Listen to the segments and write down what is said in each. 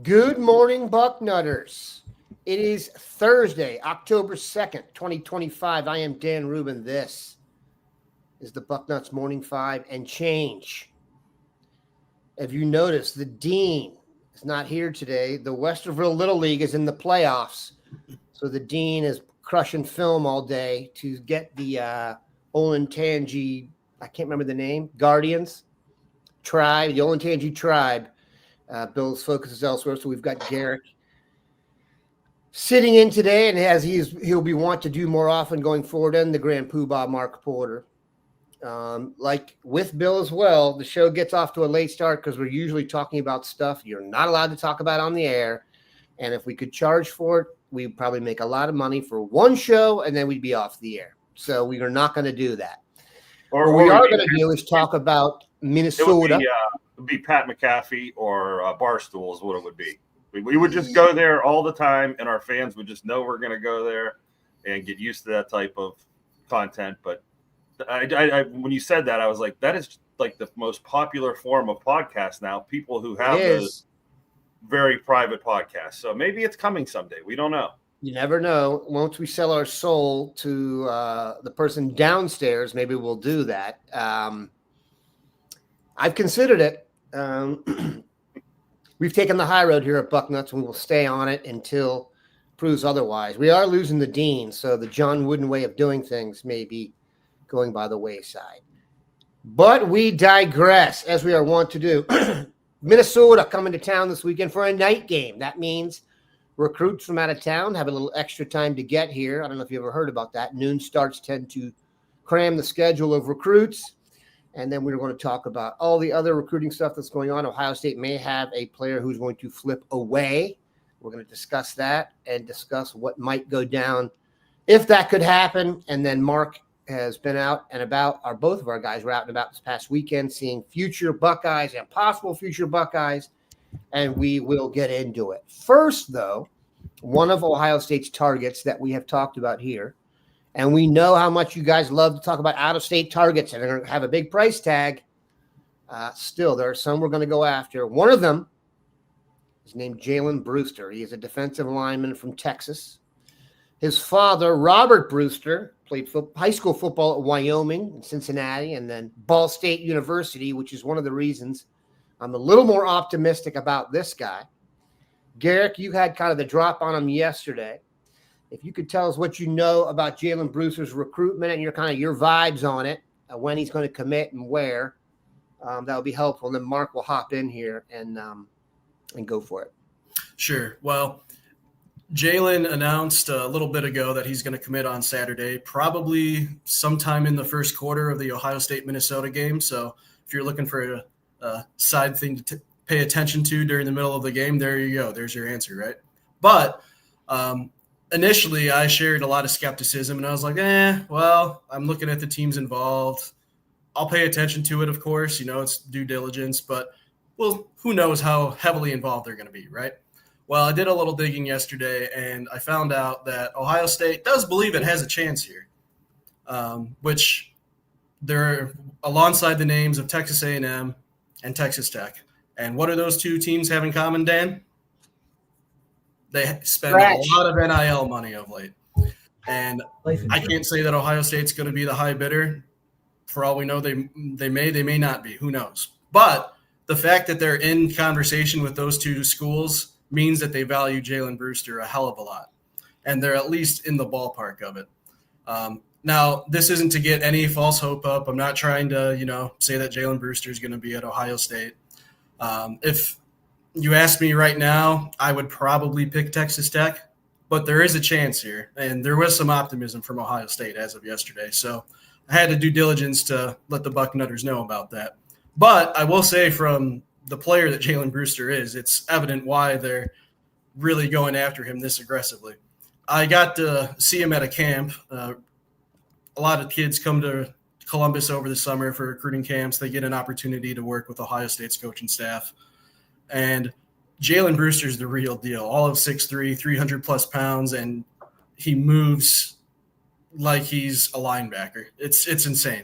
Good morning, Bucknutters. It is Thursday, October 2nd, 2025. I am Dan Rubin. This is the Bucknuts Morning 5 and change. If you notice, the Dean is not here today. The Westerville Little League is in the playoffs. So the Dean is crushing film all day to get the Olentangy, I can't remember the name, Guardians tribe, the Olentangy tribe. Bill's focus is elsewhere, so we've got Garrick sitting in today, and as he'll be want to do more often going forward, and the Grand Poobah Mark Porter. Like with Bill as well, the show gets off to a late start because we're usually talking about stuff you're not allowed to talk about on the air, and if we could charge for it, we'd probably make a lot of money for one show, and then we'd be off the air. So we are not going to do that. Or what we are going to do is talk about Minnesota. It would be Pat McAfee or Barstool is what it would be. We would just go there all the time, and our fans would just know we're going to go there and get used to that type of content. But I when you said that, I was like, that is like the most popular form of podcast now. People who have those very private podcasts. So maybe it's coming someday. We don't know. You never know. Once we sell our soul to the person downstairs, maybe we'll do that. I've considered it. We've taken the high road here at Bucknuts, and we will stay on it until proves otherwise. We are losing the Dean, so the John Wooden way of doing things may be going by the wayside. But we digress, as we are wont to do. Minnesota coming to town this weekend for a night game. That means recruits from out of town have a little extra time to get here. I don't know if you ever heard about that. Noon starts tend to cram the schedule of recruits. And then we're going to talk about all the other recruiting stuff that's going on. Ohio State may have a player who's going to flip away. We're going to discuss that and discuss what might go down if that could happen. And then Mark has been out and about. Both of our guys were out and about this past weekend seeing future Buckeyes and possible future Buckeyes. And we will get into it. First, though, one of Ohio State's targets that we have talked about here, and we know how much you guys love to talk about out-of-state targets and they're going to have a big price tag. Still, there are some we're going to go after. One of them is named Jalen Brewster. He is a defensive lineman from Texas. His father, Robert Brewster, played high school football at Wyoming and Cincinnati and then Ball State University, which is one of the reasons I'm a little more optimistic about this guy. Garrick, you had kind of the drop on him yesterday. If you could tell us what you know about Jalen Brewster's recruitment and your vibes on it, when he's going to commit and where, that would be helpful. And then Mark will hop in here and go for it. Sure. Well, Jalen announced a little bit ago that he's going to commit on Saturday, probably sometime in the first quarter of the Ohio State-Minnesota game. So if you're looking for a side thing to pay attention to during the middle of the game, there you go. There's your answer, right? But initially, I shared a lot of skepticism, and I was like, well, I'm looking at the teams involved. I'll pay attention to it, of course. It's due diligence, but, well, who knows how heavily involved they're going to be, right? Well, I did a little digging yesterday, and I found out that Ohio State does believe it has a chance here, which they're alongside the names of Texas A&M and Texas Tech. And what do those two teams have in common, Dan? They spend a lot of NIL money of late. And I can't say that Ohio State's going to be the high bidder. For all we know, they may not be. Who knows? But the fact that they're in conversation with those two schools means that they value Jalen Brewster a hell of a lot. And they're at least in the ballpark of it. Now, this isn't to get any false hope up. I'm not trying to, say that Jalen Brewster is going to be at Ohio State. If you ask me right now, I would probably pick Texas Tech, but there is a chance here, and there was some optimism from Ohio State as of yesterday. So I had to do diligence to let the Bucknutters know about that. But I will say from the player that Jalen Brewster is, it's evident why they're really going after him this aggressively. I got to see him at a camp. A lot of kids come to Columbus over the summer for recruiting camps. They get an opportunity to work with Ohio State's coaching staff. And Jalen Brewster's the real deal. All of 6'3", 300-plus pounds, and he moves like he's a linebacker. It's insane.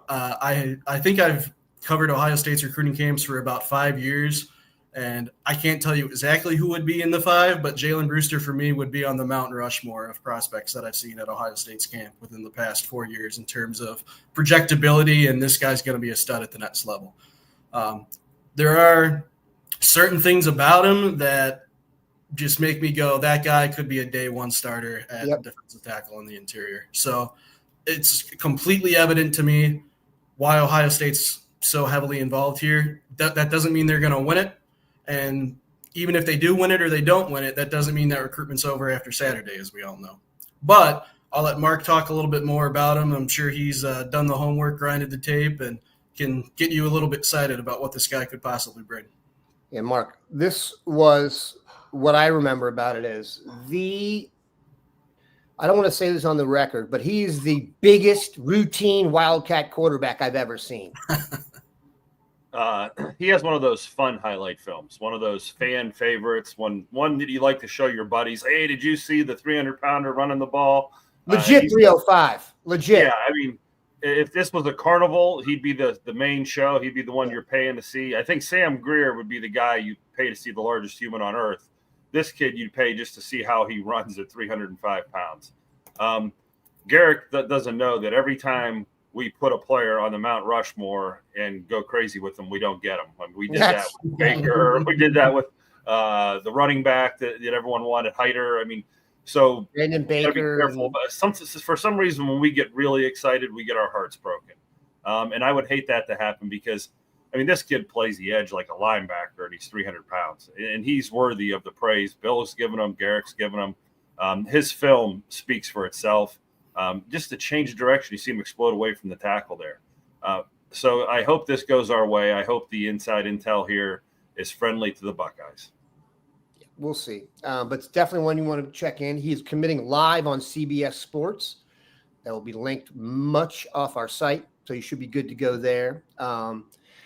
I think I've covered Ohio State's recruiting camps for about 5 years, And I can't tell you exactly who would be in the 5, but Jalen Brewster for me would be on the Mount Rushmore of prospects that I've seen at Ohio State's camp within the past 4 years in terms of projectability, and this guy's going to be a stud at the next level. There are certain things about him that just make me go, that guy could be a day one starter at defensive tackle in the interior. So it's completely evident to me why Ohio State's so heavily involved here. That doesn't mean they're going to win it. And even if they do win it or they don't win it, that doesn't mean that recruitment's over after Saturday, as we all know. But I'll let Mark talk a little bit more about him. I'm sure he's done the homework, grinded the tape, and can get you a little bit excited about what this guy could possibly bring. Yeah, Mark, this was what I remember about it is I don't want to say this on the record, but he's the biggest routine Wildcat quarterback I've ever seen. He has one of those fun highlight films, one of those fan favorites, one that you like to show your buddies. Hey, did you see the 300-pounder running the ball? Legit 305. Legit. Yeah, I mean, if this was a carnival, he'd be the main show. He'd be the one you're paying to see. I think Sam Greer would be the guy you'd pay to see the largest human on earth. This kid you'd pay just to see how he runs at 305 pounds. Garrick doesn't know that every time we put a player on the Mount Rushmore and go crazy with them, we don't get them. I mean, we did that with Baker. We did that with the running back that everyone wanted, Hyder. I mean, so Brandon Baker. Careful, but for some reason, when we get really excited, we get our hearts broken. And I would hate that to happen because, I mean, this kid plays the edge like a linebacker, and he's 300 pounds. And he's worthy of the praise Bill's giving him, Garrick's giving him. His film speaks for itself. Just to change the direction, you see him explode away from the tackle there. So I hope this goes our way. I hope the inside intel here is friendly to the Buckeyes. We'll see. But it's definitely one you want to check in. He's committing live on CBS Sports. That will be linked much off our site, so you should be good to go there.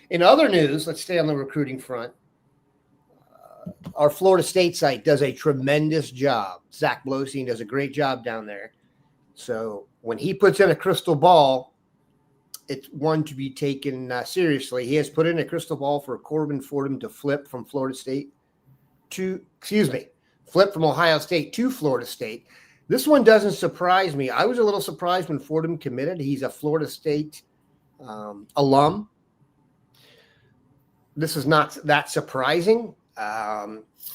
In other news, let's stay on the recruiting front. Our Florida State site does a tremendous job. Zach Blosine does a great job down there. So when he puts in a crystal ball, it's one to be taken seriously. He has put in a crystal ball for Corbin Fordham to flip from Ohio State to Florida State. This one doesn't surprise me. I was a little surprised when Fordham committed. He's a Florida State alum. This is not that surprising.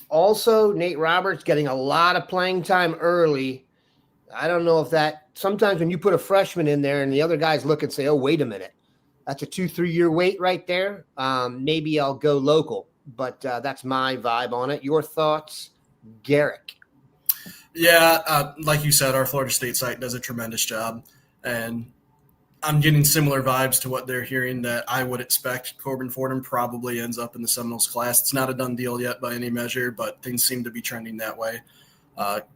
Also, Nate Roberts getting a lot of playing time early. I don't know if that – sometimes when you put a freshman in there and the other guys look and say, oh, wait a minute, that's a 2-3 year wait right there. Maybe I'll go local, but that's my vibe on it. Your thoughts, Garrick? Yeah, like you said, our Florida State site does a tremendous job, and I'm getting similar vibes to what they're hearing that I would expect. Corbin Fordham probably ends up in the Seminoles class. It's not a done deal yet by any measure, but things seem to be trending that way.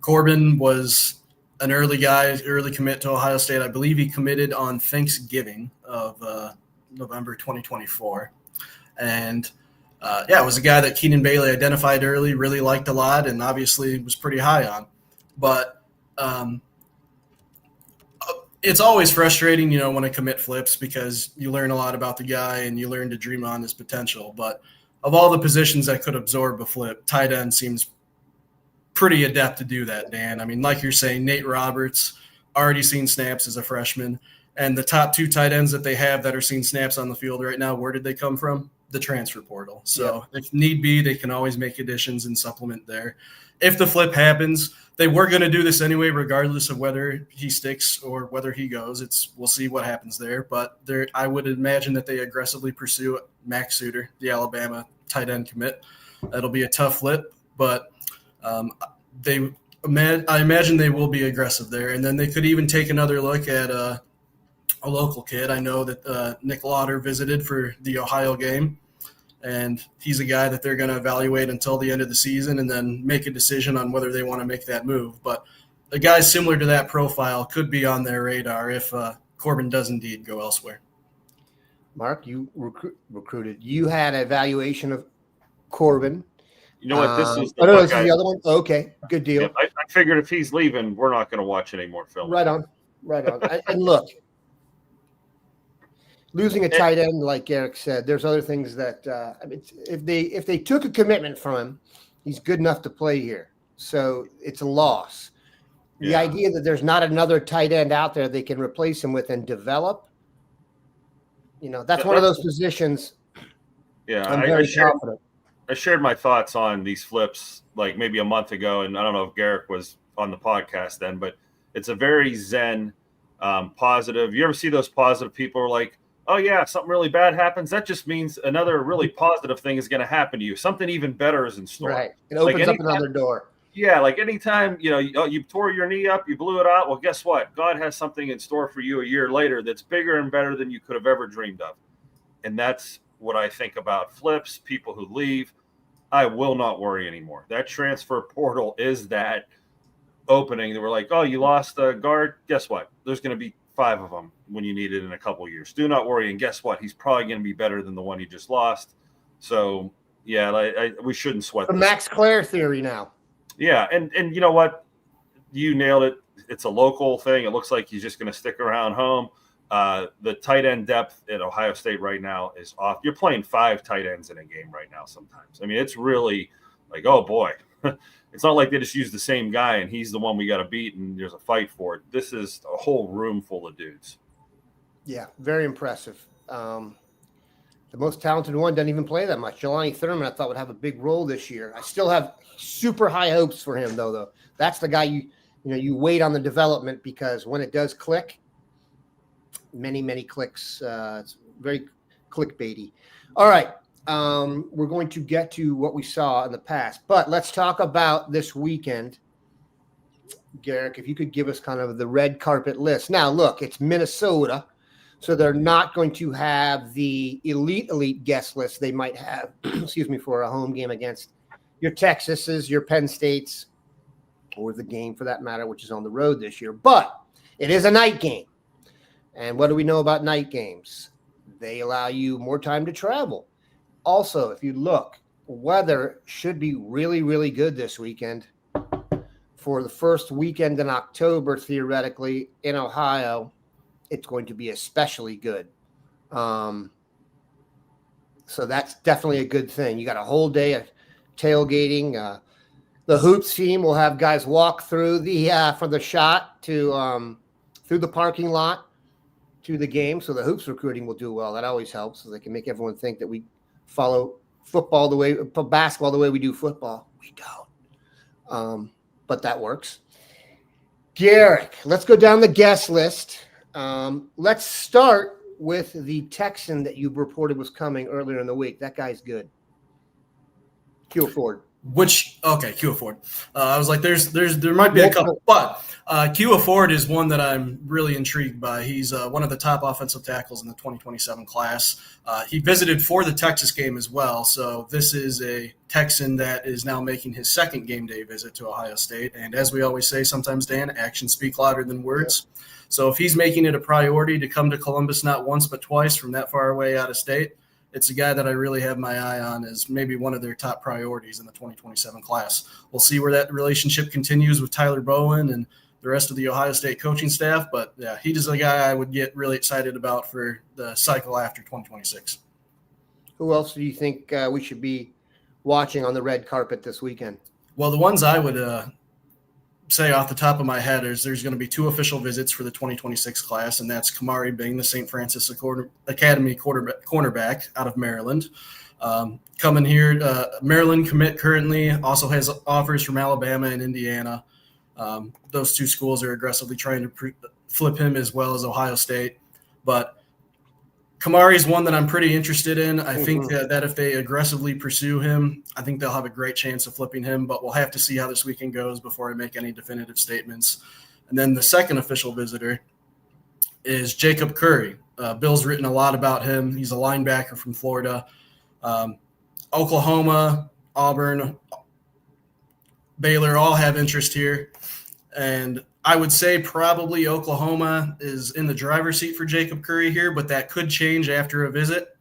Corbin was an early commit to Ohio State. I believe he committed on Thanksgiving of November 2024. And, it was a guy that Keenan Bailey identified early, really liked a lot, and obviously was pretty high on. But it's always frustrating, when a commit flips because you learn a lot about the guy and you learn to dream on his potential. But of all the positions that could absorb a flip, tight end seems pretty adept to do that, Dan. I mean, like you're saying, Nate Roberts already seen snaps as a freshman, and the top 2 tight ends that they have that are seeing snaps on the field right now, where did they come from? The transfer portal. So if need be, they can always make additions and supplement there. If the flip happens, they were going to do this anyway, regardless of whether he sticks or whether he goes. We'll see what happens there. But I would imagine that they aggressively pursue Max Suter, the Alabama tight end commit. That'll be a tough flip, but I imagine they will be aggressive there. And then they could even take another look at a local kid. I know that Nick Lauder visited for the Ohio game, and he's a guy that they're going to evaluate until the end of the season and then make a decision on whether they want to make that move. But a guy similar to that profile could be on their radar if Corbin does indeed go elsewhere. Mark, you recruited. You had an evaluation of Corbin. You know what? This is this is the other one? Okay, good deal. Yeah, I figured if he's leaving, we're not going to watch any more film. Right on. And look, losing a tight end, like Garrick said, there's other things that I mean, if they took a commitment from him, he's good enough to play here. So it's a loss. The idea that there's not another tight end out there they can replace him with and develop, that's one of those positions. Yeah, I'm very confident. I shared my thoughts on these flips like maybe a month ago, and I don't know if Garrick was on the podcast then, but it's a very zen, positive. You ever see those positive people who are like, oh, yeah, something really bad happens. That just means another really positive thing is going to happen to you. Something even better is in store. Right. It opens up another door. Yeah, like anytime, you tore your knee up, you blew it out. Well, guess what? God has something in store for you a year later that's bigger and better than you could have ever dreamed of. And that's what I think about flips, people who leave. I will not worry anymore. That transfer portal is that opening that we're like, oh, you lost a guard. Guess what? There's going to be 5 of them when you need it in a couple of years. Do not worry. And guess what? He's probably going to be better than the one you just lost. So, yeah, we shouldn't sweat the Max Clare theory now. Yeah, and you know what? You nailed it. It's a local thing. It looks like he's just going to stick around home. The tight end depth at Ohio State right now is off. You're playing 5 tight ends in a game right now sometimes. I mean, it's really like, oh, boy. It's not like they just use the same guy and he's the one we got to beat and there's a fight for it. This is a whole room full of dudes. Yeah, very impressive. The most talented one doesn't even play that much. Jelani Thurman, I thought, would have a big role this year. I still have super high hopes for him, though. That's the guy you wait on the development, because when it does click, many clicks. It's very clickbaity. All right. We're going to get to what we saw in the past, but let's talk about this weekend. Garrick, if you could give us kind of the red carpet list. Now, look, it's Minnesota, so they're not going to have the elite guest list they might have, for a home game against your Texases, your Penn States, or the game for that matter, which is on the road this year. But it is a night game. And what do we know about night games? They allow you more time to travel. Also, if you look, weather should be really, really good this weekend. For the first weekend in October, theoretically, in Ohio, it's going to be especially good. So that's definitely a good thing. You got a whole day of tailgating. The Hoops team will have guys walk through from the shot to through the parking lot to the game. So the Hoops recruiting will do well. That always helps, so they can make everyone think that we follow basketball the way we do football. We don't. But that works. Garrick, let's go down the guest list. Let's start with the Texan that you reported was coming earlier in the week. That guy's good. Q Ford. Q Ford. I was like, there might be a couple, but Q Ford is one that I'm really intrigued by. He's one of the top offensive tackles in the 2027 class. He visited for the Texas game as well, so this is a Texan that is now making his second game day visit to Ohio State. And as we always say, sometimes, Dan, actions speak louder than words. Yeah. So if he's making it a priority to come to Columbus not once but twice from that far away out of state, it's a guy that I really have my eye on as maybe one of their top priorities in the 2027 class. We'll see where that relationship continues with Tyler Bowen and the rest of the Ohio State coaching staff. But, yeah, he is a guy I would get really excited about for the cycle after 2026. Who else do you think we should be watching on the red carpet this weekend? Well, the ones I would say off the top of my head is there's going to be 2 official visits for the 2026 class, and that's Kamari Bing, the St. Francis Academy cornerback out of Maryland. Coming here, Maryland commit currently, also has offers from Alabama and Indiana. Those 2 schools are aggressively trying to flip him as well as Ohio State. But Kamari is one that I'm pretty interested in. I think that if they aggressively pursue him, I think they'll have a great chance of flipping him, but we'll have to see how this weekend goes before I make any definitive statements. And then the second official visitor is Jacob Curry. Bill's written a lot about him. He's a linebacker from Florida. Oklahoma, Auburn, Baylor all have interest here. And I would say probably Oklahoma is in the driver's seat for Jacob Curry here, but that could change after a visit.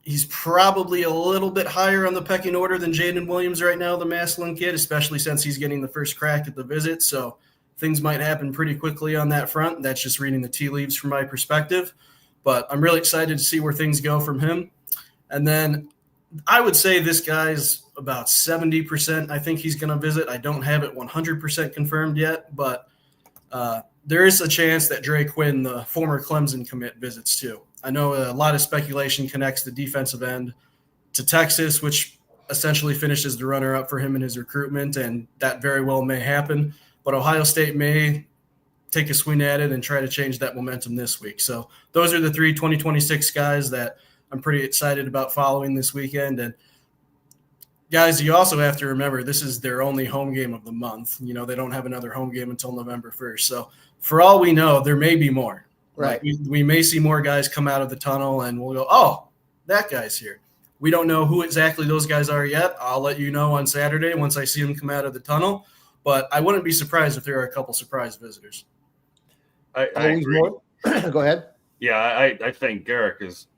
He's probably a little bit higher on the pecking order than Jaden Williams right now, the Maslin kid, especially since he's getting the first crack at the visit. So things might happen pretty quickly on that front. That's just reading the tea leaves from my perspective. But I'm really excited to see where things go from him. And then I would say this guy's about 70%. I think he's going to visit. I don't have it 100% confirmed yet, but there is a chance that Dre Quinn, the former Clemson commit, visits too. I know a lot of speculation connects the defensive end to Texas, which essentially finishes the runner-up for him in his recruitment, and that very well may happen. But Ohio State may take a swing at it and try to change that momentum this week. So those are the 3 2026 guys that I'm pretty excited about following this weekend. And guys, you also have to remember this is their only home game of the month. You know, they don't have another home game until November 1st. So for all we know, there may be more. Right. Like we may see more guys come out of the tunnel and we'll go, oh, that guy's here. We don't know who exactly those guys are yet. I'll let you know on Saturday once I see them come out of the tunnel. But I wouldn't be surprised if there are a couple surprise visitors. I agree. Go ahead. Yeah, I think Garrick is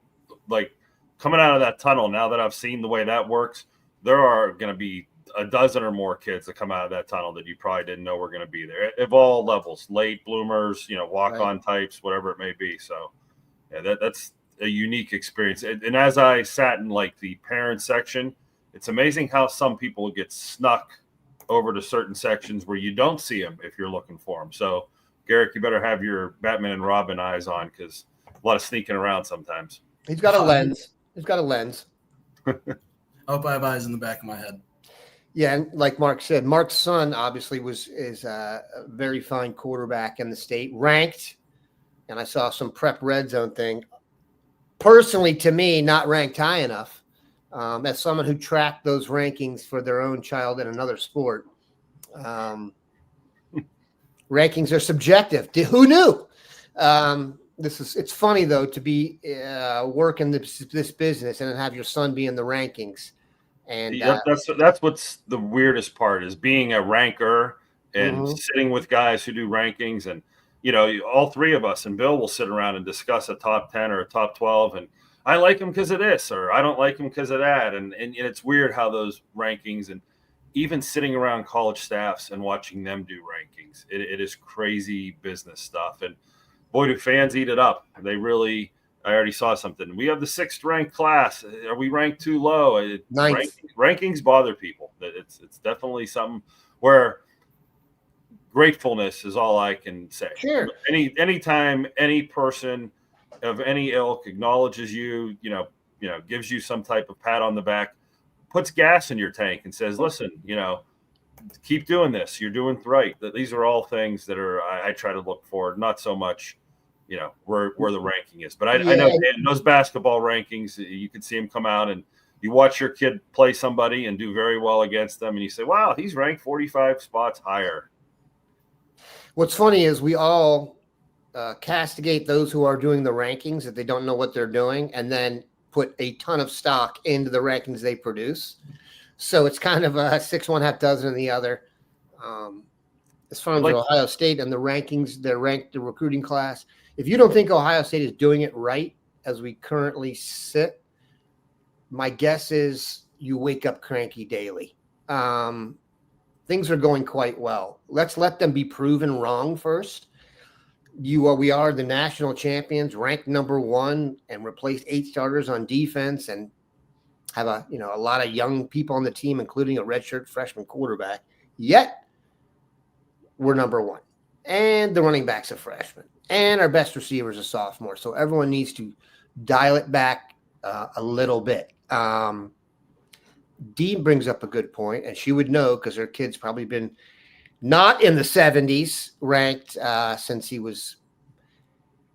like coming out of that tunnel. Now that I've seen the way that works, there are going to be a dozen or more kids that come out of that tunnel that you probably didn't know were going to be there of all levels, late bloomers, walk-on types, whatever it may be. So yeah, that's a unique experience. And as I sat in like the parent section, it's amazing how some people get snuck over to certain sections where you don't see them if you're looking for them. So Garrick, you better have your Batman and Robin eyes on because a lot of sneaking around sometimes. He's got a lens. He's got a lens. I hope I have eyes in the back of my head. Yeah, and like Mark said, Mark's son obviously is a very fine quarterback in the state, ranked, and I saw some prep red zone thing. Personally, to me, not ranked high enough. As someone who tracked those rankings for their own child in another sport, rankings are subjective. Who knew? It's funny though to be working this business and have your son be in the rankings. And that's what's the weirdest part is being a ranker and sitting with guys who do rankings. And, all three of us and Bill will sit around and discuss a top 10 or a top 12. And I like him because of this, or I don't like him because of that. And it's weird how those rankings and even sitting around college staffs and watching them do rankings, it is crazy business stuff. And boy, do fans eat it up. I already saw something. We have the 6th ranked class. Are we ranked too low? Rankings bother people. It's definitely something where gratefulness is all I can say. Sure. Anytime any person of any ilk acknowledges you, gives you some type of pat on the back, puts gas in your tank and says, listen, keep doing this. You're doing right. These are all things that I try to look for, not so much where the ranking is. But I know in those basketball rankings, you can see them come out and you watch your kid play somebody and do very well against them. And you say, wow, he's ranked 45 spots higher. What's funny is we all castigate those who are doing the rankings that they don't know what they're doing and then put a ton of stock into the rankings they produce. So it's kind of a 6 1 half dozen of the other. As far as Ohio State and the rankings, they're ranked the recruiting class. If you don't think Ohio State is doing it right as we currently sit, my guess is you wake up cranky daily. Things are going quite well. Let's let them be proven wrong first. We are the national champions, ranked number 1, and replaced 8 starters on defense, and have a lot of young people on the team, including a redshirt freshman quarterback. Yet we're number 1, and the running back's a freshman, and our best receiver is a sophomore. So everyone needs to dial it back a little bit. Dean brings up a good point, and she would know because her kid's probably been not in the 70s ranked since he was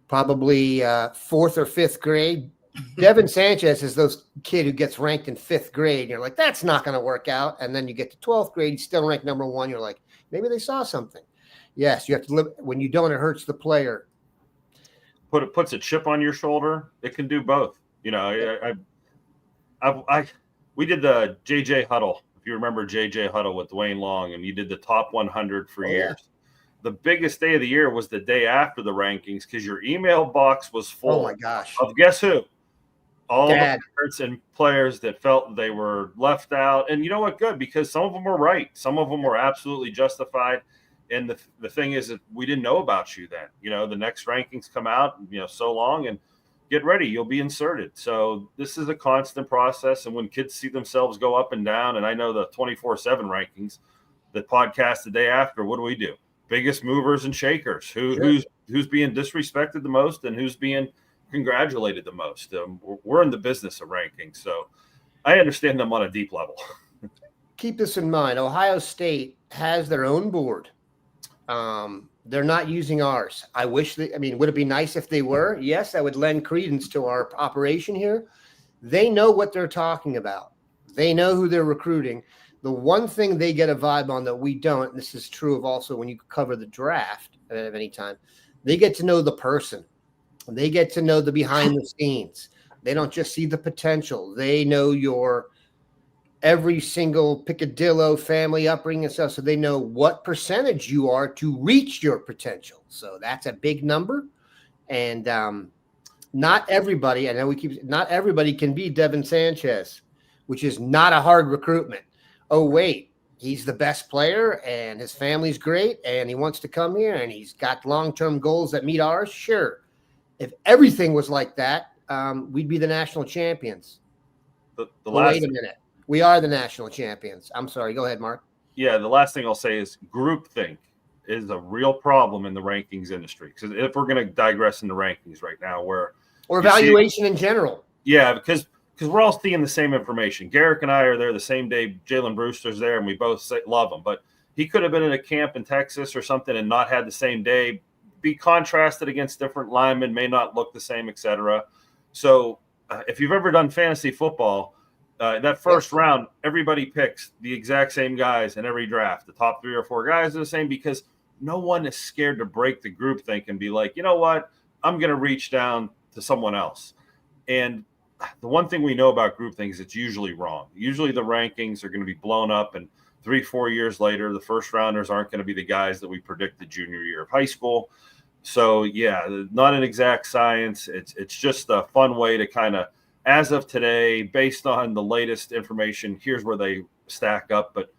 probably 4th or 5th grade. Devin Sanchez is those kid who gets ranked in 5th grade. And you're like, that's not going to work out. And then you get to 12th grade, he's still ranked number 1. You're like, maybe they saw something. Yes, you have to live. When you don't, it hurts the player. It puts a chip on your shoulder. It can do both. We did the JJ Huddle. If you remember JJ Huddle with Dwayne Long, and you did the top 100 for years. Yeah. The biggest day of the year was the day after the rankings because your email box was full. Oh my gosh! Of guess who? All the parents and players that felt they were left out. And you know what? Good, because some of them were right. Some of them were absolutely justified. And the thing is that we didn't know about you then. The next rankings come out, so long, and get ready, you'll be inserted. So this is a constant process. And when kids see themselves go up and down, and I know the 24/7 rankings, the podcast the day after, what do? Biggest movers and shakers. Who's being disrespected the most and who's being congratulated the most. We're in the business of ranking. So I understand them on a deep level. Keep this in mind. Ohio State has their own board. They're not using ours. would it be nice if they were? Yes, that would lend credence to our operation here. They know what they're talking about. They know who they're recruiting. The one thing they get a vibe on that we don't, and this is true of also when you cover the draft at any time, they get to know the person. They get to know the behind the scenes. They don't just see the potential. They know your every single picadillo family upbringing and stuff, so they know what percentage you are to reach your potential. So that's a big number. And not everybody, not everybody can be Devin Sanchez, which is not a hard recruitment. Oh, wait, he's the best player and his family's great and he wants to come here and he's got long-term goals that meet ours. Sure. If everything was like that, we'd be the national champions. Wait a minute. We are the national champions. I'm sorry. Go ahead, Mark. Yeah, the last thing I'll say is groupthink is a real problem in the rankings industry. Because if we're going to digress in the rankings right now, or evaluation in general. Yeah, because we're all seeing the same information. Garrick and I are there the same day. Jalen Brewster's there, and we both love him. But he could have been in a camp in Texas or something and not had the same day. Be contrasted against different linemen, may not look the same, etc. So if you've ever done fantasy football, that first round, everybody picks the exact same guys in every draft. The top 3 or 4 guys are the same because no one is scared to break the groupthink and be like, you know what, I'm going to reach down to someone else. And the one thing we know about groupthink is it's usually wrong. Usually the rankings are going to be blown up, and 3-4 years later, the first rounders aren't going to be the guys that we predicted junior year of high school. So, yeah, not an exact science. It's just a fun way to kind of, as of today, based on the latest information, here's where they stack up. But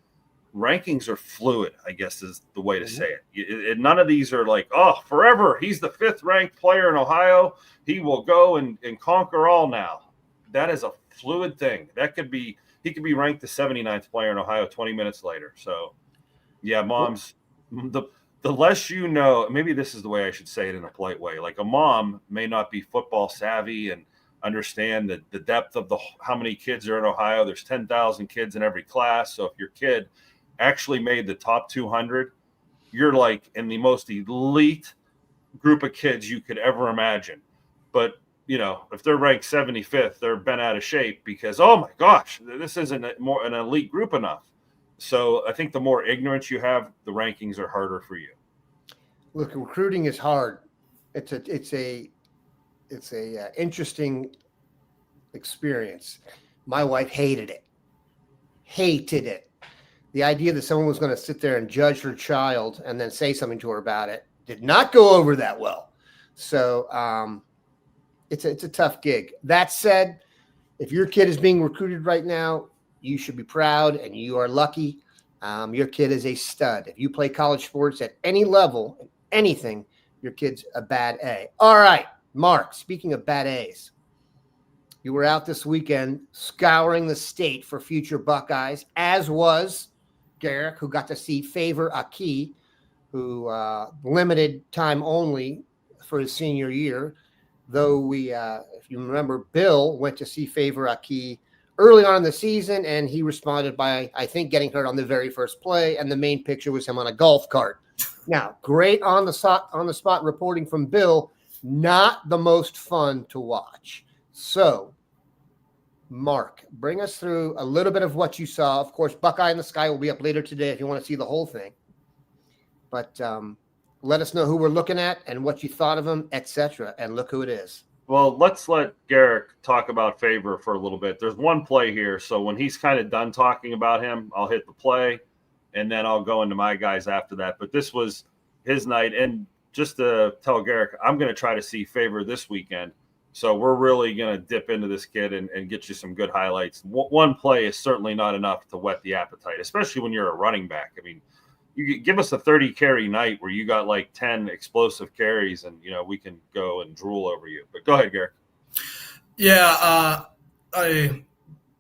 rankings are fluid, I guess is the way to say it. None of these are like, oh, forever, he's the 5th ranked player in Ohio. He will go and conquer all now. That is a fluid thing. He could be ranked the 79th player in Ohio 20 minutes later. So, yeah, moms, the less you know, maybe this is the way I should say it in a polite way. Like a mom may not be football savvy and understand the depth of how many kids are in Ohio. There's 10,000 kids in every class. So if your kid actually made the top 200, you're like in the most elite group of kids you could ever imagine. But if they're ranked 75th, they're bent out of shape because, oh my gosh, this isn't an elite group enough. So I think the more ignorance you have, the rankings are harder for you. Look, recruiting is hard. It's a interesting experience. My wife hated it. The idea that someone was going to sit there and judge her child and then say something to her about it did not go over that well. So it's a tough gig. That said, if your kid is being recruited right now, you should be proud and you are lucky. Your kid is a stud. If you play college sports at any level, anything, your kid's a bad A. All right, Mark, speaking of bad A's, you were out this weekend scouring the state for future Buckeyes, as was Garrick, who got to see Favor Aki, who limited time only for his senior year. Though if you remember, Bill went to see Favor Aki early on in the season, and he responded by, I think, getting hurt on the very first play, and the main picture was him on a golf cart. Now, great on the spot reporting from Bill, not the most fun to watch. So, Mark, bring us through a little bit of what you saw. Of course, Buckeye in the Sky will be up later today if you want to see the whole thing. But let us know who we're looking at and what you thought of him, etc. And look who it is. Well, let's let Garrick talk about Favor for a little bit. There's one play here, so when he's kind of done talking about him, I'll hit the play, and then I'll go into my guys after that. But this was his night, and just to tell Garrick, I'm going to try to see Favor this weekend. So we're really going to dip into this kid and get you some good highlights. One play is certainly not enough to whet the appetite, especially when you're a running back. I mean, you give us a 30 carry night where you got like 10 explosive carries, and we can go and drool over you. But go ahead, Garrick. Yeah, I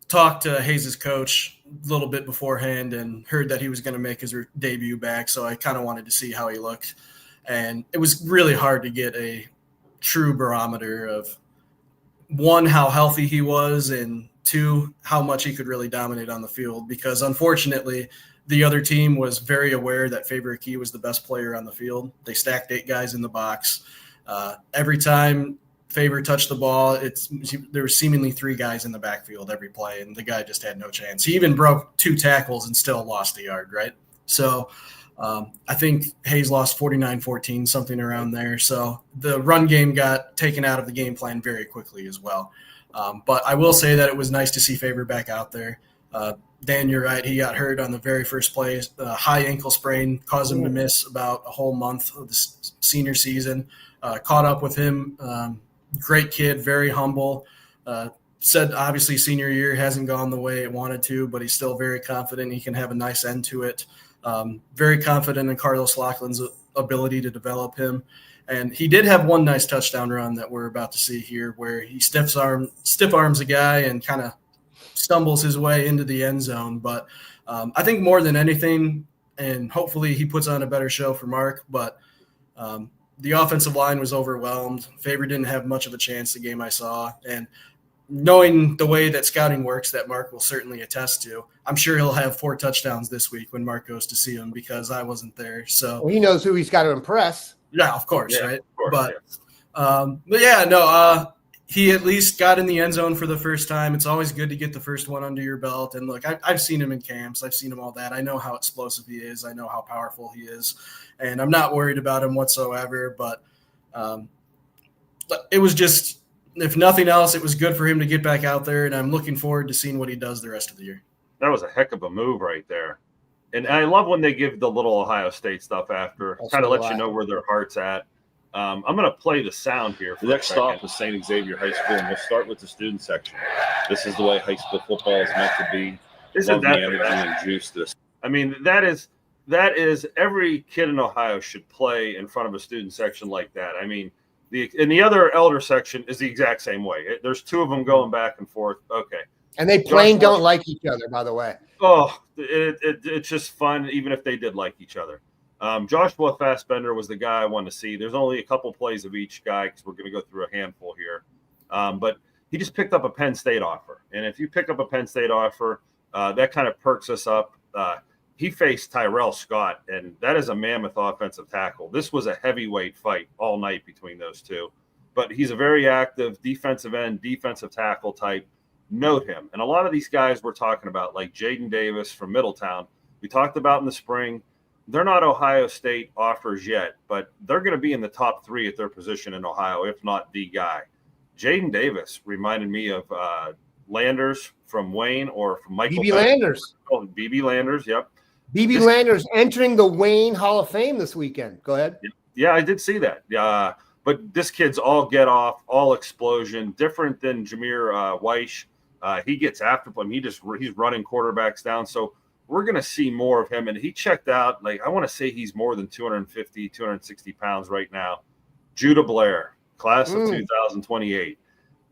talked to Hayes' coach a little bit beforehand and heard that he was going to make his debut back, so I kind of wanted to see how he looked. And it was really hard to get a true barometer of, one, how healthy he was, and two, how much he could really dominate on the field, because unfortunately the other team was very aware that Faber Key was the best player on the field. They stacked 8 guys in the box. Every time Faber touched the ball, there were seemingly 3 guys in the backfield every play, and the guy just had no chance. He even broke 2 tackles and still lost a yard, right? So I think Hayes lost 49-14, something around there. So the run game got taken out of the game plan very quickly as well. But I will say that it was nice to see Faber back out there. Dan, you're right. He got hurt on the very first play. High ankle sprain caused him to miss about a whole month of the senior season. Caught up with him. Great kid, very humble. Said obviously senior year hasn't gone the way it wanted to, but he's still very confident he can have a nice end to it. Very confident in Carlos Laughlin's ability to develop him. And he did have one nice touchdown run that we're about to see here, where he stiff arms a guy and kind of stumbles his way into the end zone. But I think more than anything, and hopefully he puts on a better show for Mark, but the offensive line was overwhelmed. Faber didn't have much of a chance the game I saw. And knowing the way that scouting works, that Mark will certainly attest to, I'm sure he'll have 4 touchdowns this week when Mark goes to see him, because I wasn't there. So well, he knows who he's got to impress. Yeah, of course, Yeah, right? of course, But yeah, no, he at least got in the end zone for the first time. It's always good to get the first one under your belt. And look, I've seen him in camps. I've seen him all that. I know how explosive he is. I know how powerful he is. And I'm not worried about him whatsoever. But it was just, if nothing else, it was good for him to get back out there. And I'm looking forward to seeing what he does the rest of the year. That was a heck of a move right there. And I love when they give the little Ohio State stuff after, kind of let you know where their heart's at. I'm going to play the sound here. The next stop is St. Xavier High School, and we'll start with the student section. This is the way high school football is meant to be. Isn't that the energy and juice this? I mean, that is every kid in Ohio should play in front of a student section like that. I mean, the other elder section is the exact same way. There's 2 of them going back and forth. Okay. And they don't like each other, by the way. Oh, it's just fun, even if they did like each other. Joshua Fassbender was the guy I wanted to see. There's only a couple plays of each guy because we're going to go through a handful here. But he just picked up a Penn State offer. And if you pick up a Penn State offer, that kind of perks us up. He faced Tyrell Scott, and that is a mammoth offensive tackle. This was a heavyweight fight all night between those 2. But he's a very active defensive end, defensive tackle type. Note him. And a lot of these guys we're talking about, like Jaden Davis from Middletown, we talked about in the spring, they're not Ohio State offers yet, but they're going to be in the top 3 at their position in Ohio, if not the guy. Jaden Davis reminded me of Landers from Wayne, or from Michael. BB Landers. Oh, BB Landers, yep. BB Landers entering the Wayne Hall of Fame this weekend. Go ahead. Yeah, I did see that. But this kid's all get off, all explosion, different than Jameer Weish. He gets after him. He's running quarterbacks down. So we're going to see more of him. And he checked out, like, I want to say he's more than 250, 260 pounds right now. Judah Blair, class of 2028,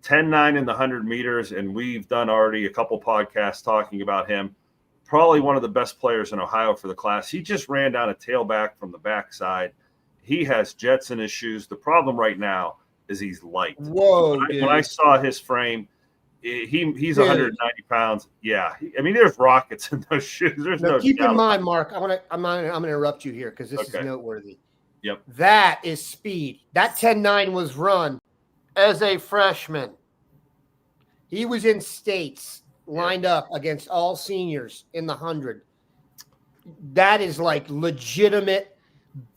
10-9 in the 100 meters. And we've done already a couple podcasts talking about him. Probably one of the best players in Ohio for the class. He just ran down a tailback from the backside. He has jets in his shoes. The problem right now is he's light. Whoa! When I saw his frame, he's 190 pounds. Yeah, I mean, there's rockets in those shoes. There's no keep doubt. in mind, Mark. I'm gonna interrupt you here because this is noteworthy. Yep. That is speed. That 10-9 was run as a freshman. He was in states lined up against all seniors in the 100. That is like legitimate,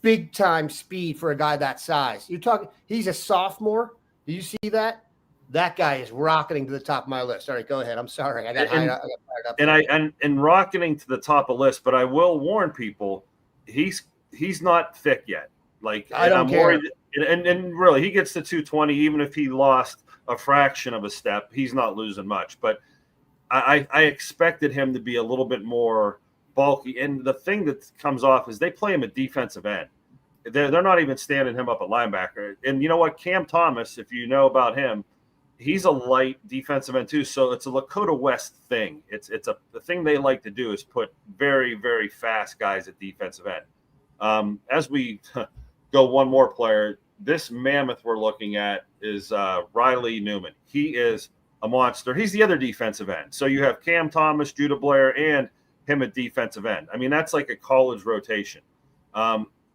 big time speed for a guy that size. You're talking. He's a sophomore. Do you see that? That guy is rocketing to the top of my list. All right, go ahead. I'm sorry. I got fired up. And rocketing to the top of the list, but I will warn people, he's not thick yet. Like, I'm worried. And really, he gets to 220, even if he lost a fraction of a step, he's not losing much. But I expected him to be a little bit more bulky. And the thing that comes off is they play him at defensive end. They're not even standing him up at linebacker. And you know what? Cam Thomas, if you know about him, he's a light defensive end too. So it's a Lakota West thing. The thing they like to do is put very, very fast guys at defensive end. As we go one more player, this mammoth we're looking at is Riley Newman. He is a monster. He's the other defensive end. So you have Cam Thomas, Judah Blair, and him at defensive end. I mean, that's like a college rotation.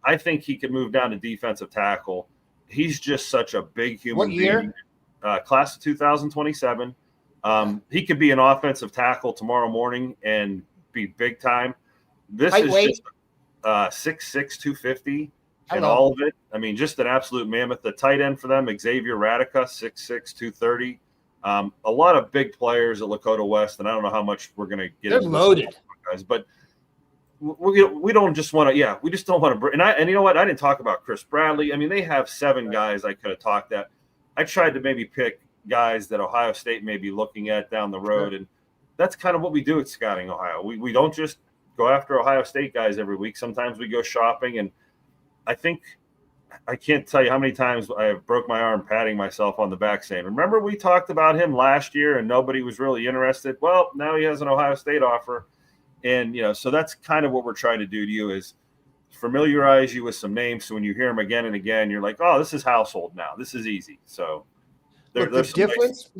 I think he could move down to defensive tackle. He's just such a big human being. What year? Class of 2027. He could be an offensive tackle tomorrow morning and be big time. This Height, is weight? just 6'6", 250 and Hello. all of it. I mean, just an absolute mammoth. The tight end for them, Xavier Radica, 6'6", 230. A lot of big players at Lakota West, and I don't know how much we're going to get They're into this, loaded. guys, but we don't just want to, we just don't want to. And you know what? I didn't talk about Chris Bradley. I mean, they have 7 guys I could have talked at. I tried to maybe pick guys that Ohio State may be looking at down the road, and that's kind of what we do at Scouting Ohio. We don't just go after Ohio State guys every week. Sometimes we go shopping, and I think I can't tell you how many times I broke my arm patting myself on the back saying, remember we talked about him last year and nobody was really interested? Well, now he has an Ohio State offer. And, so that's kind of what we're trying to do to you is familiarize you with some names. So when you hear them again and again, you're like, oh, this is household now. This is easy. So Look, the there's some difference,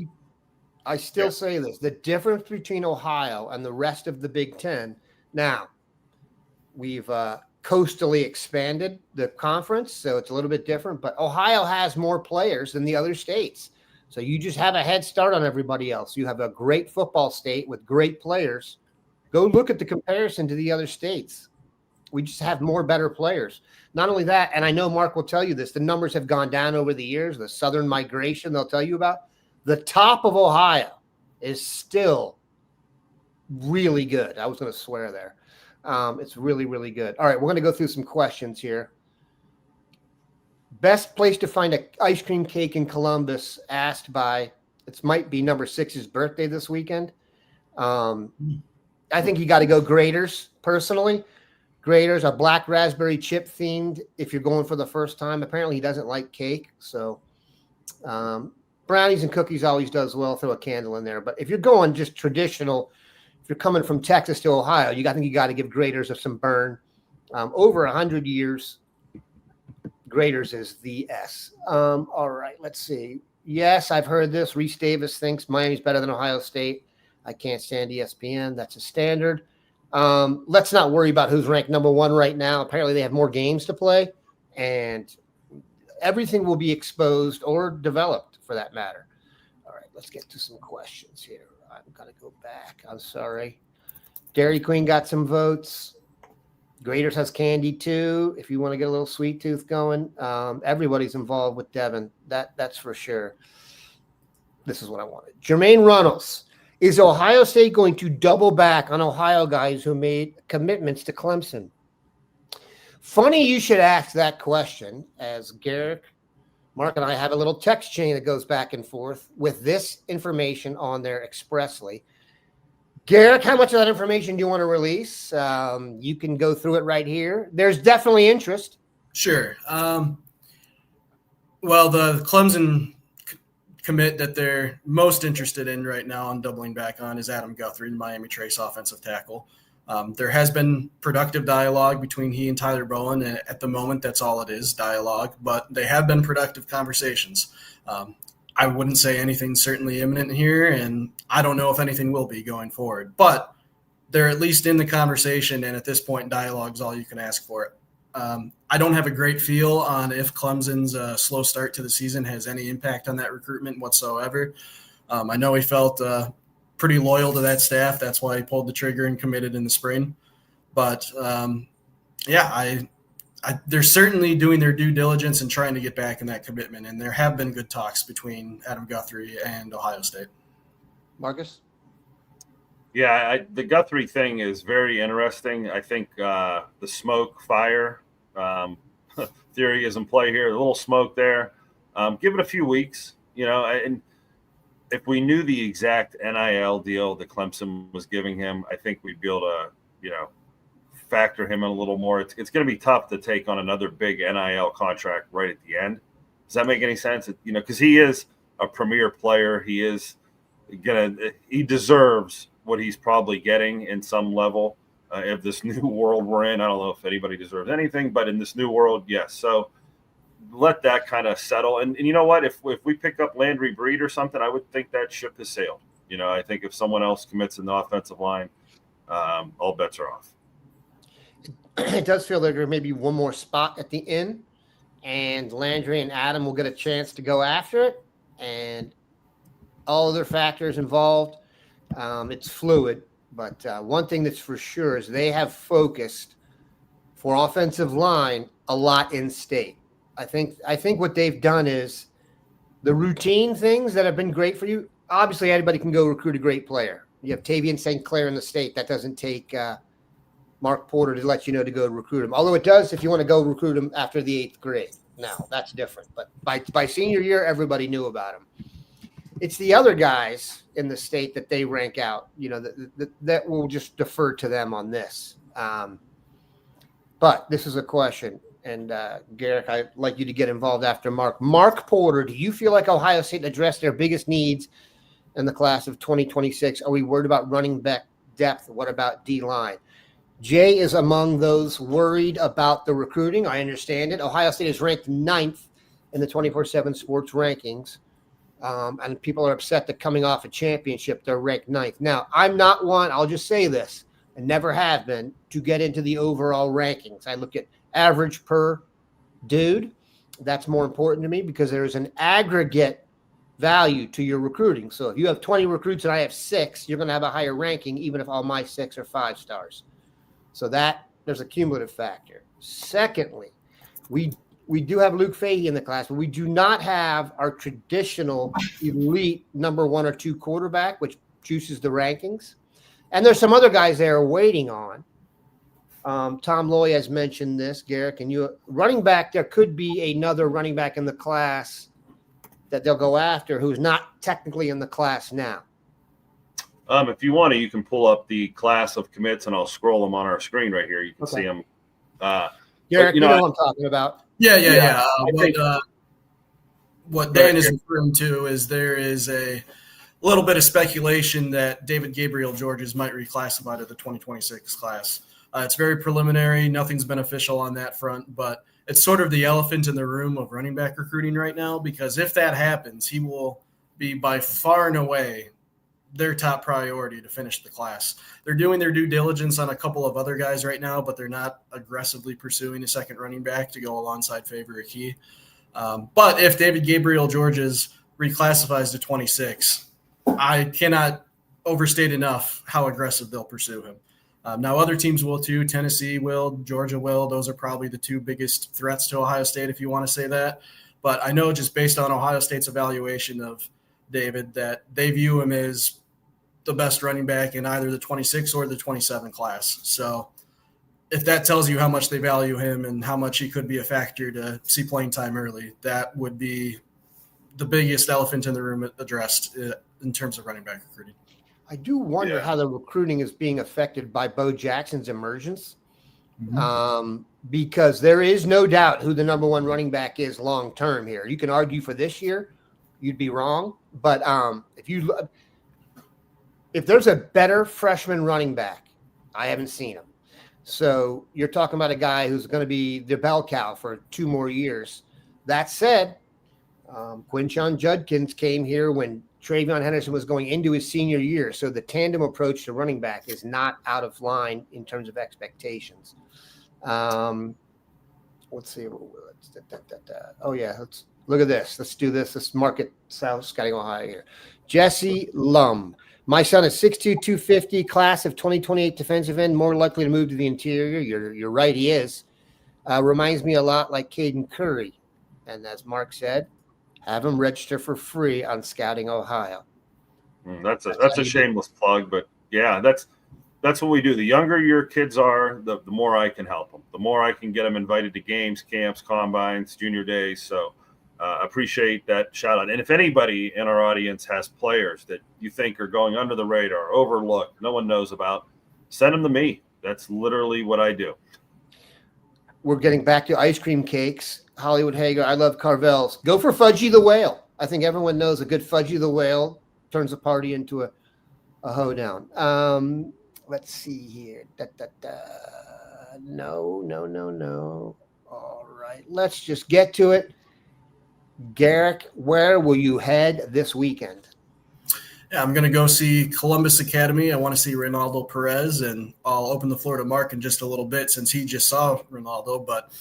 I still say this, the difference between Ohio and the rest of the Big Ten. Now, we've coastally expanded the conference, so it's a little bit different, but Ohio has more players than the other states. So you just have a head start on everybody else. You have a great football state with great players. Go look at the comparison to the other states. We just have more better players. Not only that, and I know Mark will tell you this, the numbers have gone down over the years, the southern migration they'll tell you about. The top of Ohio is still really good. I was going to swear there. It's really, really good. All right, we're going to go through some questions here. Best place to find an ice cream cake in Columbus, asked by, it might be number 6's birthday this weekend. I think you got to go Graders, personally. Graders are black raspberry chip themed if you're going for the first time. Apparently he doesn't like cake, so brownies and cookies always does well. Throw a candle in there. But if you're going just traditional, if you're coming from Texas to Ohio, I think you got to give Graders some burn. Over 100 years, Graders is the S. All right, let's see. Yes, I've heard this. Reese Davis thinks Miami's better than Ohio State. I can't stand ESPN. That's a standard. Let's not worry about who's ranked number 1 right now. Apparently they have more games to play, and everything will be exposed or developed for that matter. All right, let's get to some questions here. I'm going to go back. I'm sorry. Dairy Queen got some votes. Graders has candy too. If you want to get a little sweet tooth going, everybody's involved with Devin. That's for sure. This is what I wanted. Jermaine Runnels. Is Ohio State going to double back on Ohio guys who made commitments to Clemson? Funny you should ask that question, as Garrick, Mark, and I have a little text chain that goes back and forth with this information on there expressly. Garrick, how much of that information do you want to release? You can go through it right here. There's definitely interest. Sure. Well, the Clemson commit that they're most interested in right now and doubling back on is Adam Guthrie, the Miami Trace offensive tackle. There has been productive dialogue between he and Tyler Bowen, and at the moment that's all it is, dialogue, but they have been productive conversations. I wouldn't say anything's certainly imminent here, and I don't know if anything will be going forward, but they're at least in the conversation, and at this point dialogue is all you can ask for it. I don't have a great feel on if Clemson's slow start to the season has any impact on that recruitment whatsoever. I know he felt pretty loyal to that staff. That's why he pulled the trigger and committed in the spring. But, they're certainly doing their due diligence and trying to get back in that commitment. And there have been good talks between Adam Guthrie and Ohio State. Marcus? Yeah, the Guthrie thing is very interesting. I think the smoke fire theory is in play here. A little smoke there. Give it a few weeks, and if we knew the exact NIL deal that Clemson was giving him, I think we'd be able to, factor him in a little more. It's going to be tough to take on another big NIL contract right at the end. Does that make any sense? Because he is a premier player. He deserves what he's probably getting in some level of this new world we're in. I don't know if anybody deserves anything, but in this new world, yes. So let that kind of settle. And you know what? If we pick up Landry Breed or something, I would think that ship has sailed. I think if someone else commits in the offensive line, all bets are off. It does feel like there may be one more spot at the end, and Landry and Adam will get a chance to go after it, and all other factors involved. It's fluid, but one thing that's for sure is they have focused for offensive line a lot in state. I think what they've done is the routine things that have been great for you. Obviously, anybody can go recruit a great player. You have Tavian St. Clair in the state. That doesn't take Mark Porter to let you know to go recruit him. Although it does if you want to go recruit him after the 8th grade. Now, that's different. But by senior year, everybody knew about him. It's the other guys in the state that they rank out, that will just defer to them on this. But this is a question. And Garrick, I'd like you to get involved after Mark. Mark Porter, do you feel like Ohio State addressed their biggest needs in the class of 2026? Are we worried about running back depth? What about D-line? Jay is among those worried about the recruiting. I understand it. Ohio State is ranked 9th in the 24/7 sports rankings. And people are upset that coming off a championship, they're ranked 9th. Now, I'm not one, I'll just say this, and never have been, to get into the overall rankings. I look at average per dude. That's more important to me because there's an aggregate value to your recruiting. So if you have 20 recruits and I have 6, you're going to have a higher ranking, even if all my 6 are 5 stars. So that there's a cumulative factor. Secondly, we do have Luke Fahey in the class, but we do not have our traditional elite number 1 or 2 quarterback, which juices the rankings. And there's some other guys there waiting on. Tom Loy has mentioned this, Garrick, and you running back. There could be another running back in the class that they'll go after who's not technically in the class now. If you want to, you can pull up the class of commits, and I'll scroll them on our screen right here. You can see them. Garrick, you know what I'm talking about. Yeah. What Dan is referring to is there is a little bit of speculation that David Gabriel Georges might reclassify to the 2026 class. It's very preliminary. Nothing's been official on that front, but it's sort of the elephant in the room of running back recruiting right now, because if that happens, he will be by far and away their top priority to finish the class. They're doing their due diligence on a couple of other guys right now, but they're not aggressively pursuing a second running back to go alongside Favor Key. But if David Gabriel Georges reclassifies to 26, I cannot overstate enough how aggressive they'll pursue him. Now, other teams will too. Tennessee will, Georgia will. Those are probably the 2 biggest threats to Ohio State, if you want to say that. But I know just based on Ohio State's evaluation of David that they view him as the best running back in either the 26 or the 27 class. So if that tells you how much they value him and how much he could be a factor to see playing time early, that would be the biggest elephant in the room addressed in terms of running back recruiting. I do wonder how the recruiting is being affected by Bo Jackson's emergence, because there is no doubt who the number 1 running back is long-term here. You can argue for this year, you'd be wrong. But if there's a better freshman running back, I haven't seen him. So you're talking about a guy who's going to be the bell cow for 2 more years. That said, Quinshon Judkins came here when Travion Henderson was going into his senior year. So the tandem approach to running back is not out of line in terms of expectations. Let's see. Oh, yeah. Let's look at this. Let's do this. Let's mark it South Scotty, Ohio here. Jesse Lum. My son is 6'2", 250, class of 2028 defensive end, more likely to move to the interior. You're right, he is. Reminds me a lot like Caden Curry. And as Mark said, have him register for free on Scouting Ohio. That's a shameless plug, but yeah, that's what we do. The younger your kids are, the more I can help them. The more I can get them invited to games, camps, combines, junior days. So appreciate that shout out. And if anybody in our audience has players that you think are going under the radar, overlooked, no one knows about, send them to me. That's literally what I do. We're getting back to ice cream cakes. Hollywood Hager, I love Carvel's. Go for Fudgy the Whale. I think everyone knows a good Fudgy the Whale turns a party into a hoedown. Let's see here. No. All right, let's just get to it. Garrick, where will you head this weekend? Yeah, I'm going to go see Columbus Academy. I want to see Ronaldo Perez, and I'll open the floor to Mark in just a little bit since he just saw Ronaldo, but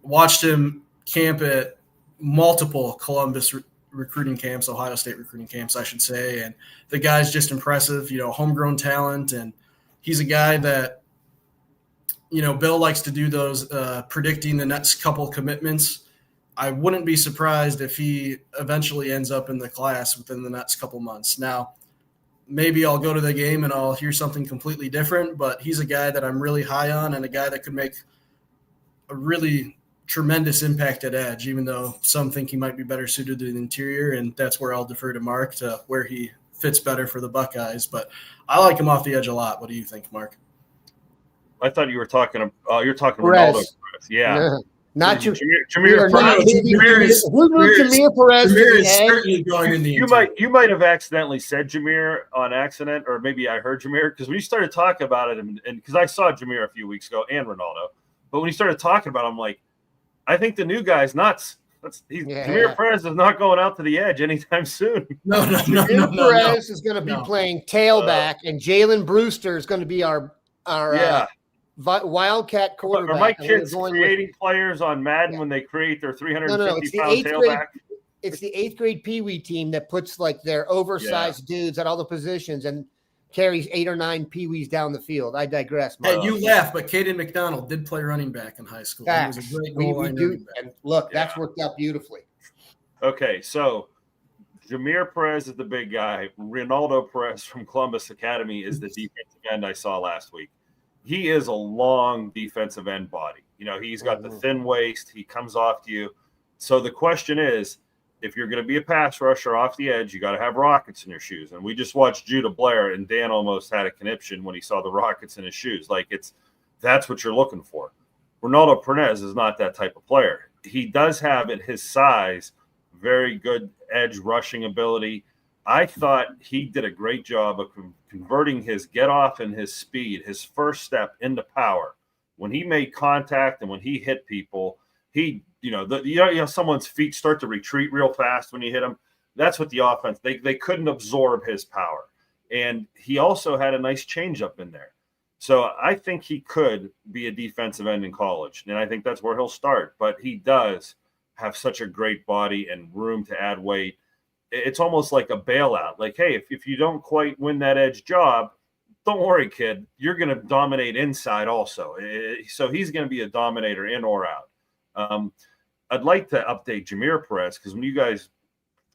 watched him camp at multiple Columbus recruiting camps, Ohio State recruiting camps, I should say. And the guy's just impressive, homegrown talent. And he's a guy that, Bill likes to do those predicting the next couple commitments. I wouldn't be surprised if he eventually ends up in the class within the next couple months. Now, maybe I'll go to the game and I'll hear something completely different, but he's a guy that I'm really high on and a guy that could make a really tremendous impact at edge, even though some think he might be better suited to the interior, and that's where I'll defer to Mark to where he fits better for the Buckeyes. But I like him off the edge a lot. What do you think, Mark? I thought you were talking Ronaldo Perez. Yeah. Not Jameer Perez. Who moved Jameer Perez to the edge? Certainly going in the you might have accidentally said Jameer on accident, or maybe I heard Jameer, because when you started talking about it, and because I saw Jameer a few weeks ago and Ronaldo, but when you started talking about it, I'm like, I think the new guy's nuts. Jameer Perez is not going out to the edge anytime soon. No. Perez is going to be playing tailback, and Jalen Brewster is going to be our Wildcat quarterback. Are my kids creating players on Madden when they create their 350-pound tailback? It's the 8th grade Pee Wee team that puts like their oversized dudes at all the positions and carries 8 or 9 Pee Wees down the field. I digress. Hey, you laugh, but Caden McDonald did play running back in high school. He was a great goal line running back. And look, that's worked out beautifully. Okay, so Jameer Perez is the big guy. Ronaldo Perez from Columbus Academy is the defensive end I saw last week. He is a long defensive end body. He's got the thin waist. He comes off to you. So the question is, if you're going to be a pass rusher off the edge, you got to have rockets in your shoes. And we just watched Judah Blair, and Dan almost had a conniption when he saw the rockets in his shoes. That's what you're looking for. Ronaldo Perez is not that type of player. He does have, at his size, very good edge rushing ability. I thought he did a great job of converting his get off and his speed, his first step, into power. When he made contact and when he hit people, someone's feet start to retreat real fast when you hit them. That's what the offense, they couldn't absorb his power. And he also had a nice changeup in there. So I think he could be a defensive end in college. And I think that's where he'll start. But he does have such a great body and room to add weight. It's almost like a bailout. Like, hey, if you don't quite win that edge job, don't worry, kid. You're going to dominate inside also. So he's going to be a dominator in or out. I'd like to update Jameer Perez, because when you guys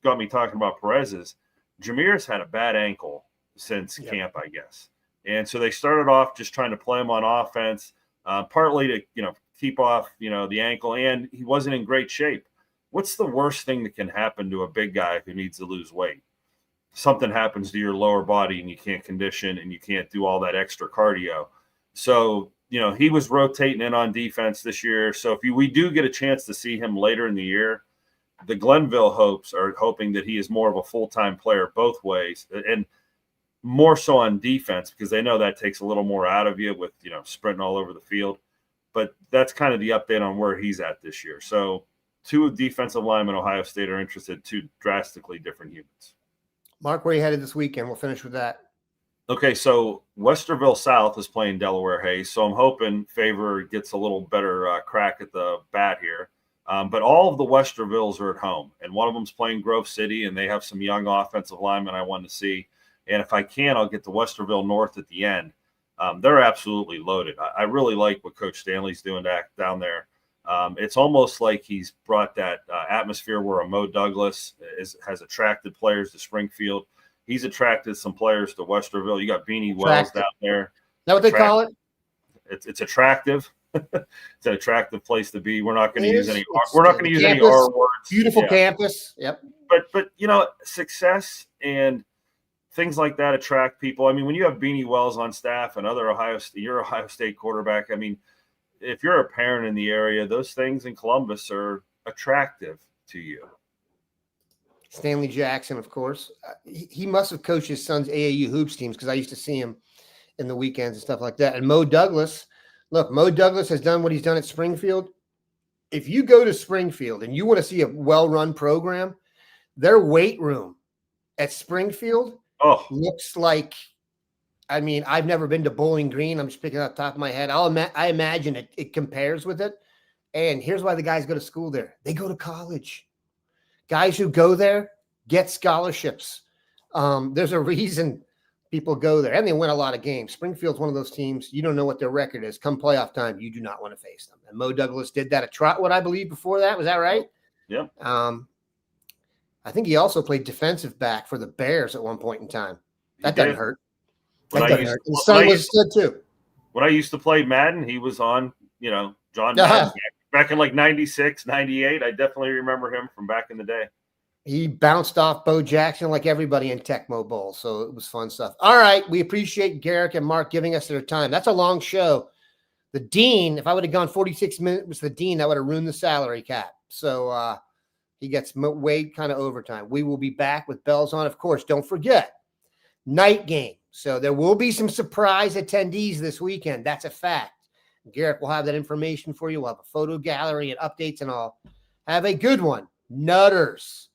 got me talking about Perez's, Jameer's had a bad ankle since camp, I guess. And so they started off just trying to play him on offense, partly to, keep off, the ankle, and he wasn't in great shape. What's the worst thing that can happen to a big guy who needs to lose weight? Something happens to your lower body and you can't condition and you can't do all that extra cardio. So, he was rotating in on defense this year. So if we do get a chance to see him later in the year, the Glenville hopes are hoping that he is more of a full-time player both ways, and more so on defense, because they know that takes a little more out of you with, sprinting all over the field. But that's kind of the update on where he's at this year. So 2 defensive linemen Ohio State are interested, 2 drastically different units. Mark, where are you headed this weekend? We'll finish with that. Okay, so Westerville South is playing Delaware Hayes, so I'm hoping Favor gets a little better crack at the bat here. But all of the Westervilles are at home, and one of them's playing Grove City, and they have some young offensive linemen I want to see. And if I can, I'll get to Westerville North at the end. They're absolutely loaded. I really like what Coach Stanley's doing down there. It's almost like he's brought that atmosphere where a Mo Douglas has attracted players to Springfield. He's attracted some players to Westerville. You got Beanie Wells down there. Is that what they call it? It's attractive. It's an attractive place to be. We're not going to use any. We're not going to use any R words. Beautiful campus. Yep. But success and things like that attract people. I mean, when you have Beanie Wells on staff and other your Ohio State quarterback, I mean, if you're a parent in the area, those things in Columbus are attractive to you. Stanley Jackson, of course. He must have coached his son's AAU hoops teams because I used to see him in the weekends and stuff like that. And Mo Douglas, look, Mo Douglas has done what he's done at Springfield. If you go to Springfield and you want to see a well-run program, their weight room at Springfield looks like, I mean, I've never been to Bowling Green. I'm just picking up the top of my head. I imagine it compares with it. And here's why the guys go to school there. They go to college. Guys who go there get scholarships. There's a reason people go there, and they win a lot of games. Springfield's one of those teams, you don't know what their record is. Come playoff time, you do not want to face them. And Mo Douglas did that at Trotwood, I believe, before that. Was that right? Yeah. I think he also played defensive back for the Bears at one point in time. That He doesn't did. hurt. When That I doesn't used- hurt. His when I son was used- good too. When I used to play Madden, he was on, John Madden back in like 96, 98. I definitely remember him from back in the day. He bounced off Bo Jackson like everybody in Tecmo Bowl, so it was fun stuff. All right, we appreciate Garrick and Mark giving us their time. That's a long show. The Dean, if I would have gone 46 minutes with the Dean, that would have ruined the salary cap. So he gets way kind of overtime. We will be back with bells on. Of course, don't forget, night game. So there will be some surprise attendees this weekend. That's a fact. Garrick will have that information for you. We'll have a photo gallery and updates and all. Have a good one. Nutters.